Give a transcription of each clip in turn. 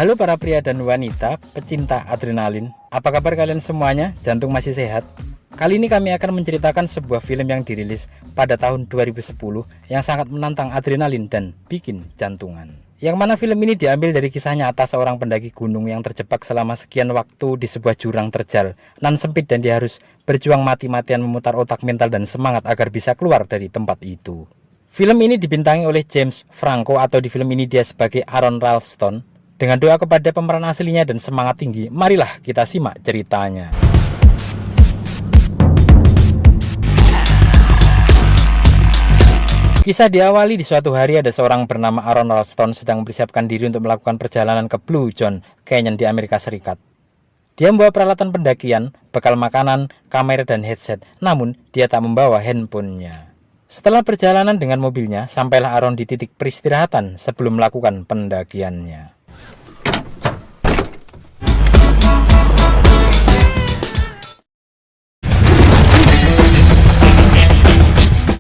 Halo para pria dan wanita pecinta adrenalin, apa kabar kalian semuanya? Jantung masih sehat? Kali ini kami akan menceritakan sebuah film yang dirilis pada tahun 2010 yang sangat menantang adrenalin dan bikin jantungan. Yang mana film ini diambil dari kisah nyata seorang pendaki gunung yang terjebak selama sekian waktu di sebuah jurang terjal nan sempit, dan dia harus berjuang mati-matian memutar otak, mental, dan semangat agar bisa keluar dari tempat itu. Film ini dibintangi oleh James Franco, atau di film ini dia sebagai Aaron Ralston. Dengan doa kepada pemeran aslinya dan semangat tinggi, marilah kita simak ceritanya. Kisah diawali di suatu hari ada seorang bernama Aaron Ralston sedang mempersiapkan diri untuk melakukan perjalanan ke Blue John Canyon di Amerika Serikat. Dia membawa peralatan pendakian, bekal makanan, kamera, dan headset, namun dia tak membawa handphonenya. Setelah perjalanan dengan mobilnya, sampailah Aaron di titik peristirahatan sebelum melakukan pendakiannya.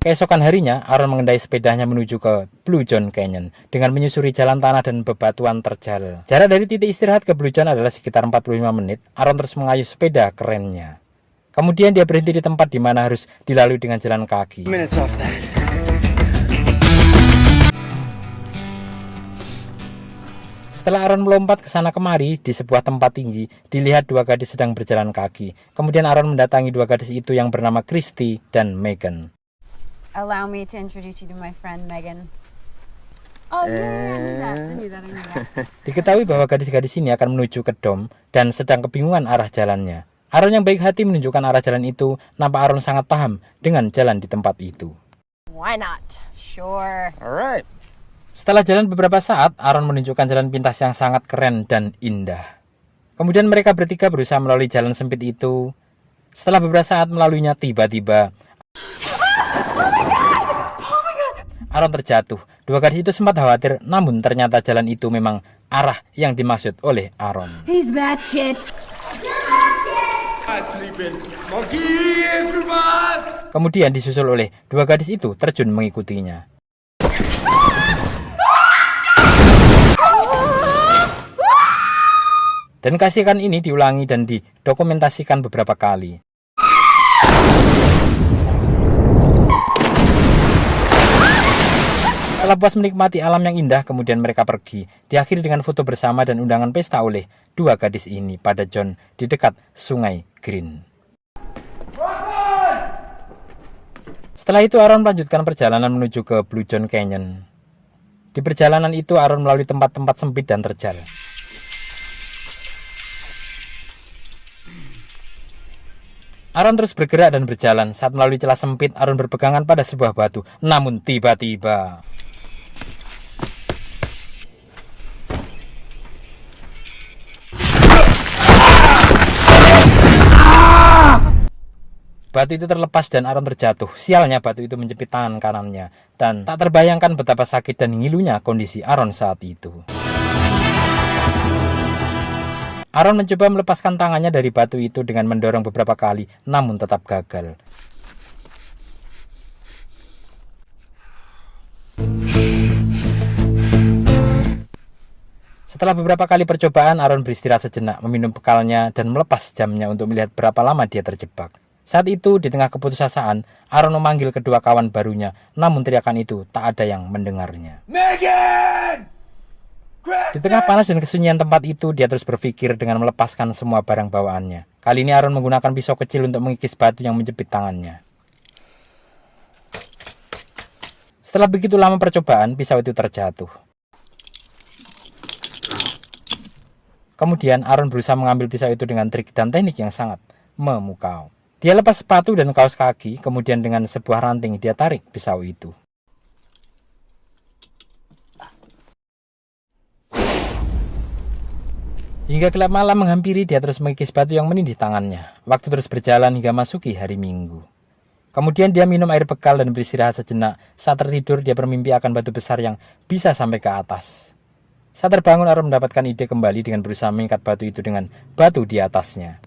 Keesokan harinya, Aaron mengendarai sepedanya menuju ke Blue John Canyon dengan menyusuri jalan tanah dan bebatuan terjal. Jarak dari titik istirahat ke Blue John adalah sekitar 45 menit. Aaron terus mengayuh sepeda kerennya. Kemudian dia berhenti di tempat di mana harus dilalui dengan jalan kaki. Setelah Aaron melompat ke sana kemari di sebuah tempat tinggi, dilihat dua gadis sedang berjalan kaki. Kemudian Aaron mendatangi dua gadis itu yang bernama Christy dan Megan. Allow me to introduce you to my friend Megan. Oh yeah, I knew that. Diketahui bahwa gadis-gadis ini akan menuju ke dom dan sedang kebingungan arah jalannya. Aaron yang baik hati menunjukkan arah jalan itu. Nampak Aaron sangat paham dengan jalan di tempat itu. Why not? Sure. Alright. Setelah jalan beberapa saat, Aaron menunjukkan jalan pintas yang sangat keren dan indah. Kemudian mereka bertiga berusaha melalui jalan sempit itu. Setelah beberapa saat melaluinya, tiba-tiba Aaron terjatuh. Dua gadis itu sempat khawatir, namun ternyata jalan itu memang arah yang dimaksud oleh Aaron. He's bad shit. Kemudian disusul oleh dua gadis itu terjun mengikutinya. Dan kasihkan ini diulangi dan didokumentasikan beberapa kali. Setelah puas menikmati alam yang indah, kemudian mereka pergi. Diakhiri dengan foto bersama dan undangan pesta oleh dua gadis ini pada John di dekat Sungai Green. Setelah itu Aaron melanjutkan perjalanan menuju ke Blue John Canyon. Di perjalanan itu Aaron melalui tempat-tempat sempit dan terjal. Aaron terus bergerak dan berjalan. Saat melalui celah sempit, Aaron berpegangan pada sebuah batu. Namun tiba-tiba batu itu terlepas dan Aaron terjatuh. Sialnya batu itu menjepit tangan kanannya. Dan tak terbayangkan betapa sakit dan ngilunya kondisi Aaron saat itu. Aaron mencoba melepaskan tangannya dari batu itu dengan mendorong beberapa kali, namun tetap gagal. Setelah beberapa kali percobaan, Aaron beristirahat sejenak, meminum bekalnya, dan melepas jamnya untuk melihat berapa lama dia terjebak. Saat itu, di tengah keputusasaan, Aaron memanggil kedua kawan barunya, namun teriakan itu tak ada yang mendengarnya. Megan! Di tengah panas dan kesunyian tempat itu, dia terus berpikir dengan melepaskan semua barang bawaannya. Kali ini Aaron menggunakan pisau kecil untuk mengikis batu yang menjepit tangannya. Setelah begitu lama percobaan, pisau itu terjatuh. Kemudian Aaron berusaha mengambil pisau itu dengan trik dan teknik yang sangat memukau. Dia lepas sepatu dan kaos kaki, kemudian dengan sebuah ranting dia tarik pisau itu. Hingga gelap malam menghampiri, dia terus mengikis batu yang menindih tangannya. Waktu terus berjalan hingga masuki hari Minggu. Kemudian dia minum air bekal dan beristirahat sejenak. Saat tertidur, dia bermimpi akan batu besar yang bisa sampai ke atas. Saat terbangun, Aaron mendapatkan ide kembali dengan berusaha mengikat batu itu dengan batu di atasnya.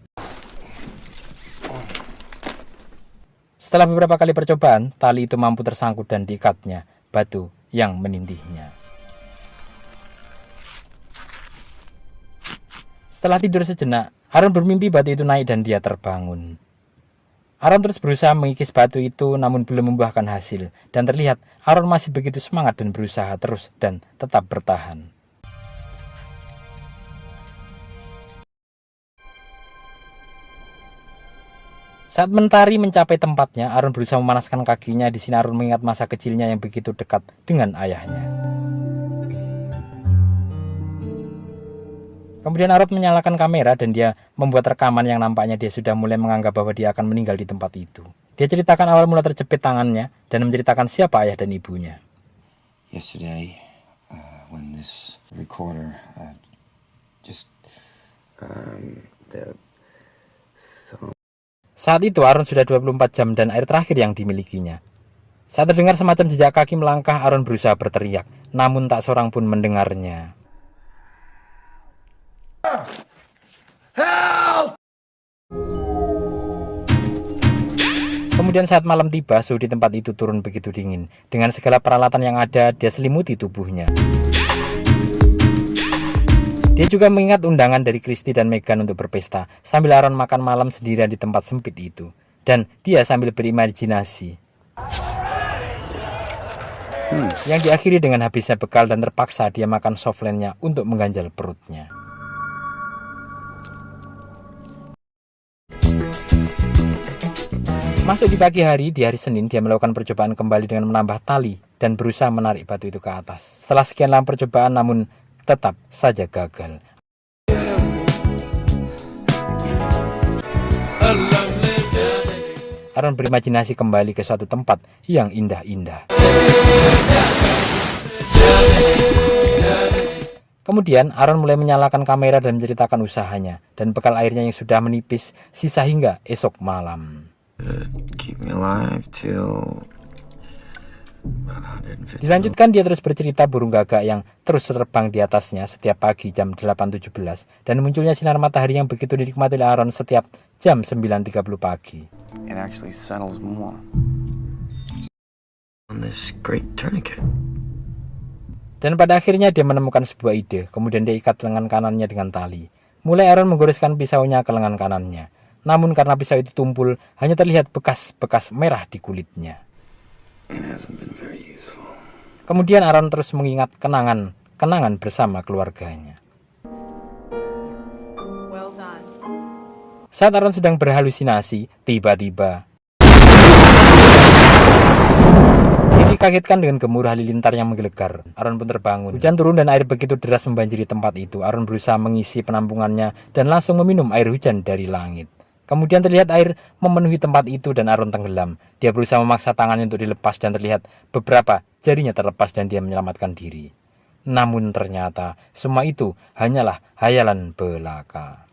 Setelah beberapa kali percobaan, tali itu mampu tersangkut dan diikatnya batu yang menindihnya. Setelah tidur sejenak, Aaron bermimpi batu itu naik dan dia terbangun. Aaron terus berusaha mengikis batu itu namun belum membuahkan hasil. Dan terlihat Aaron masih begitu semangat dan berusaha terus dan tetap bertahan. Saat mentari mencapai tempatnya, Aaron berusaha memanaskan kakinya. Di sini Aaron mengingat masa kecilnya yang begitu dekat dengan ayahnya. Kemudian Aaron menyalakan kamera dan dia membuat rekaman yang nampaknya dia sudah mulai menganggap bahwa dia akan meninggal di tempat itu. Dia ceritakan awal mula terjepit tangannya dan menceritakan siapa ayah dan ibunya. Yesterday, when this recorder Saat itu Aaron sudah 24 jam dan air terakhir yang dimilikinya. Saat terdengar semacam jejak kaki melangkah, Aaron berusaha berteriak, namun tak seorang pun mendengarnya. Help! Kemudian saat malam tiba, suhu di tempat itu turun begitu dingin. Dengan segala peralatan yang ada, dia selimuti tubuhnya. Dia juga mengingat undangan dari Christy dan Megan untuk berpesta, sambil Aaron makan malam sendirian di tempat sempit itu. Dan dia sambil berimajinasi. Yang diakhiri dengan habisnya bekal dan terpaksa dia makan softlandnya untuk mengganjal perutnya. Masuk di pagi hari, di hari Senin, dia melakukan percobaan kembali dengan menambah tali dan berusaha menarik batu itu ke atas. Setelah sekian lama percobaan, namun tetap saja gagal. Aaron berimajinasi kembali ke suatu tempat yang indah-indah. Kemudian Aaron mulai menyalakan kamera dan menceritakan usahanya dan bekal airnya yang sudah menipis sisa hingga esok malam. Keep me alive till about 150. Dilanjutkan dia terus bercerita burung gagak yang terus terbang di atasnya setiap pagi jam 8.17 dan munculnya sinar matahari yang begitu dinikmati oleh Aaron setiap jam 9.30 pagi. It actually settles more on this great tourniquet. Dan pada akhirnya dia menemukan sebuah ide, kemudian dia ikat lengan kanannya dengan tali. Mulai Aaron menggoreskan pisaunya ke lengan kanannya. Namun karena pisau itu tumpul, hanya terlihat bekas-bekas merah di kulitnya. Kemudian Aaron terus mengingat kenangan bersama keluarganya. Well done. Saat Aaron sedang berhalusinasi, tiba-tiba dia dikagetkan dengan gemuruh halilintar yang menggelegar. Aaron pun terbangun. Hujan turun dan air begitu deras membanjiri tempat itu. Aaron berusaha mengisi penampungannya dan langsung meminum air hujan dari langit. Kemudian terlihat air memenuhi tempat itu dan Aaron tenggelam. Dia berusaha memaksa tangannya untuk dilepas dan terlihat beberapa jarinya terlepas dan dia menyelamatkan diri. Namun ternyata semua itu hanyalah hayalan belaka.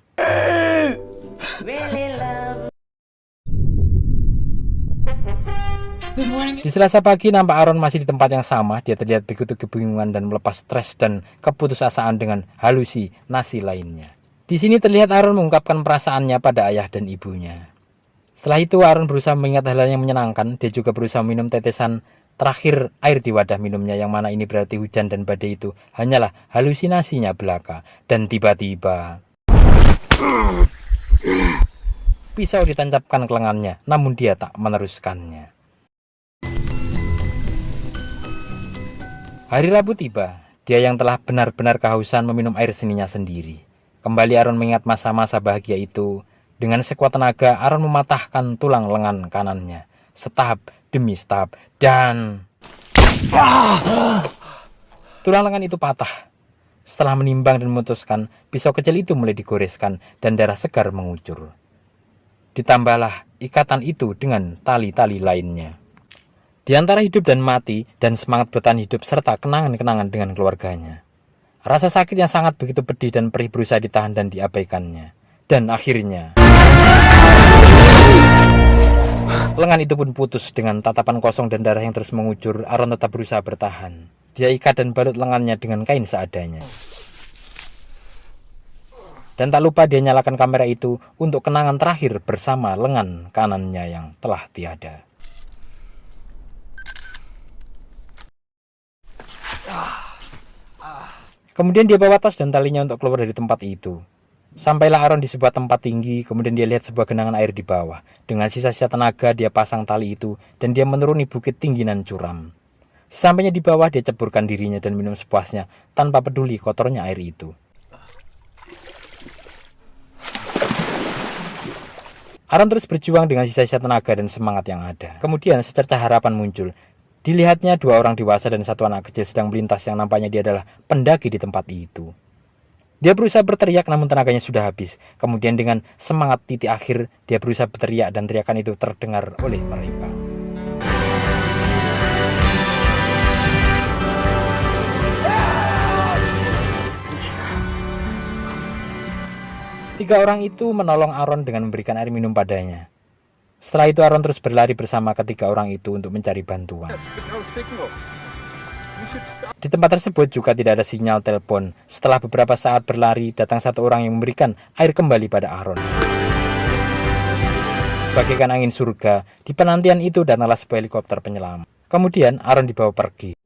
Di Selasa pagi nampak Aaron masih di tempat yang sama. Dia terlihat begitu kebingungan dan melepas stres dan keputusasaan dengan halusinasi lainnya. Di sini terlihat Aaron mengungkapkan perasaannya pada ayah dan ibunya. Setelah itu Aaron berusaha mengingat hal-hal yang menyenangkan. Dia juga berusaha minum tetesan terakhir air di wadah minumnya, yang mana ini berarti hujan dan badai itu hanyalah halusinasinya belaka. Dan tiba-tiba pisau ditancapkan ke lengannya, namun dia tak meneruskannya. Hari Rabu tiba. Dia yang telah benar-benar kehausan meminum air seninya sendiri. Kembali Aaron mengingat masa-masa bahagia itu. Dengan sekuat tenaga, Aaron mematahkan tulang lengan kanannya. Setahap demi setahap. Dan tulang lengan itu patah. Setelah menimbang dan memutuskan, pisau kecil itu mulai digoreskan dan darah segar mengucur. Ditambahlah ikatan itu dengan tali-tali lainnya. Di antara hidup dan mati dan semangat bertahan hidup serta kenangan-kenangan dengan keluarganya. Rasa sakit yang sangat begitu pedih dan perih berusaha ditahan dan diabaikannya. Dan akhirnya lengan itu pun putus dengan tatapan kosong dan darah yang terus mengucur. Aaron tetap berusaha bertahan. Dia ikat dan balut lengannya dengan kain seadanya. Dan tak lupa dia nyalakan kamera itu untuk kenangan terakhir bersama lengan kanannya yang telah tiada. Kemudian dia bawa tas dan talinya untuk keluar dari tempat itu. Sampailah Aaron di sebuah tempat tinggi, kemudian dia lihat sebuah genangan air di bawah. Dengan sisa-sisa tenaga dia pasang tali itu dan dia menuruni bukit tinggi nan curam. Sesampainya di bawah dia ceburkan dirinya dan minum sepuasnya tanpa peduli kotornya air itu. Aaron terus berjuang dengan sisa-sisa tenaga dan semangat yang ada. Kemudian secercah harapan muncul. Dilihatnya dua orang dewasa dan satu anak kecil sedang melintas yang nampaknya dia adalah pendaki di tempat itu. Dia berusaha berteriak namun tenaganya sudah habis. Kemudian dengan semangat titik akhir, dia berusaha berteriak dan teriakan itu terdengar oleh mereka. Tiga orang itu menolong Aaron dengan memberikan air minum padanya. Setelah itu Aaron terus berlari bersama ketiga orang itu untuk mencari bantuan. Di tempat tersebut juga tidak ada sinyal telepon. Setelah beberapa saat berlari, datang satu orang yang memberikan air kembali pada Aaron. Bagaikan angin surga, di penantian itu datanglah sebuah helikopter penyelam. Kemudian Aaron dibawa pergi.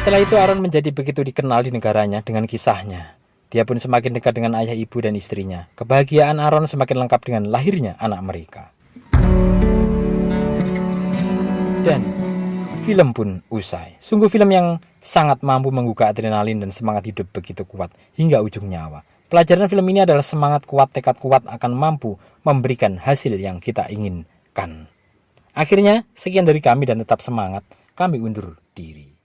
Setelah itu Aaron menjadi begitu dikenal di negaranya dengan kisahnya. Dia pun semakin dekat dengan ayah, ibu, dan istrinya. Kebahagiaan Aaron semakin lengkap dengan lahirnya anak mereka. Dan film pun usai. Sungguh film yang sangat mampu menggugah adrenalin dan semangat hidup begitu kuat hingga ujung nyawa. Pelajaran film ini adalah semangat kuat, tekad kuat akan mampu memberikan hasil yang kita inginkan. Akhirnya, sekian dari kami dan tetap semangat. Kami undur diri.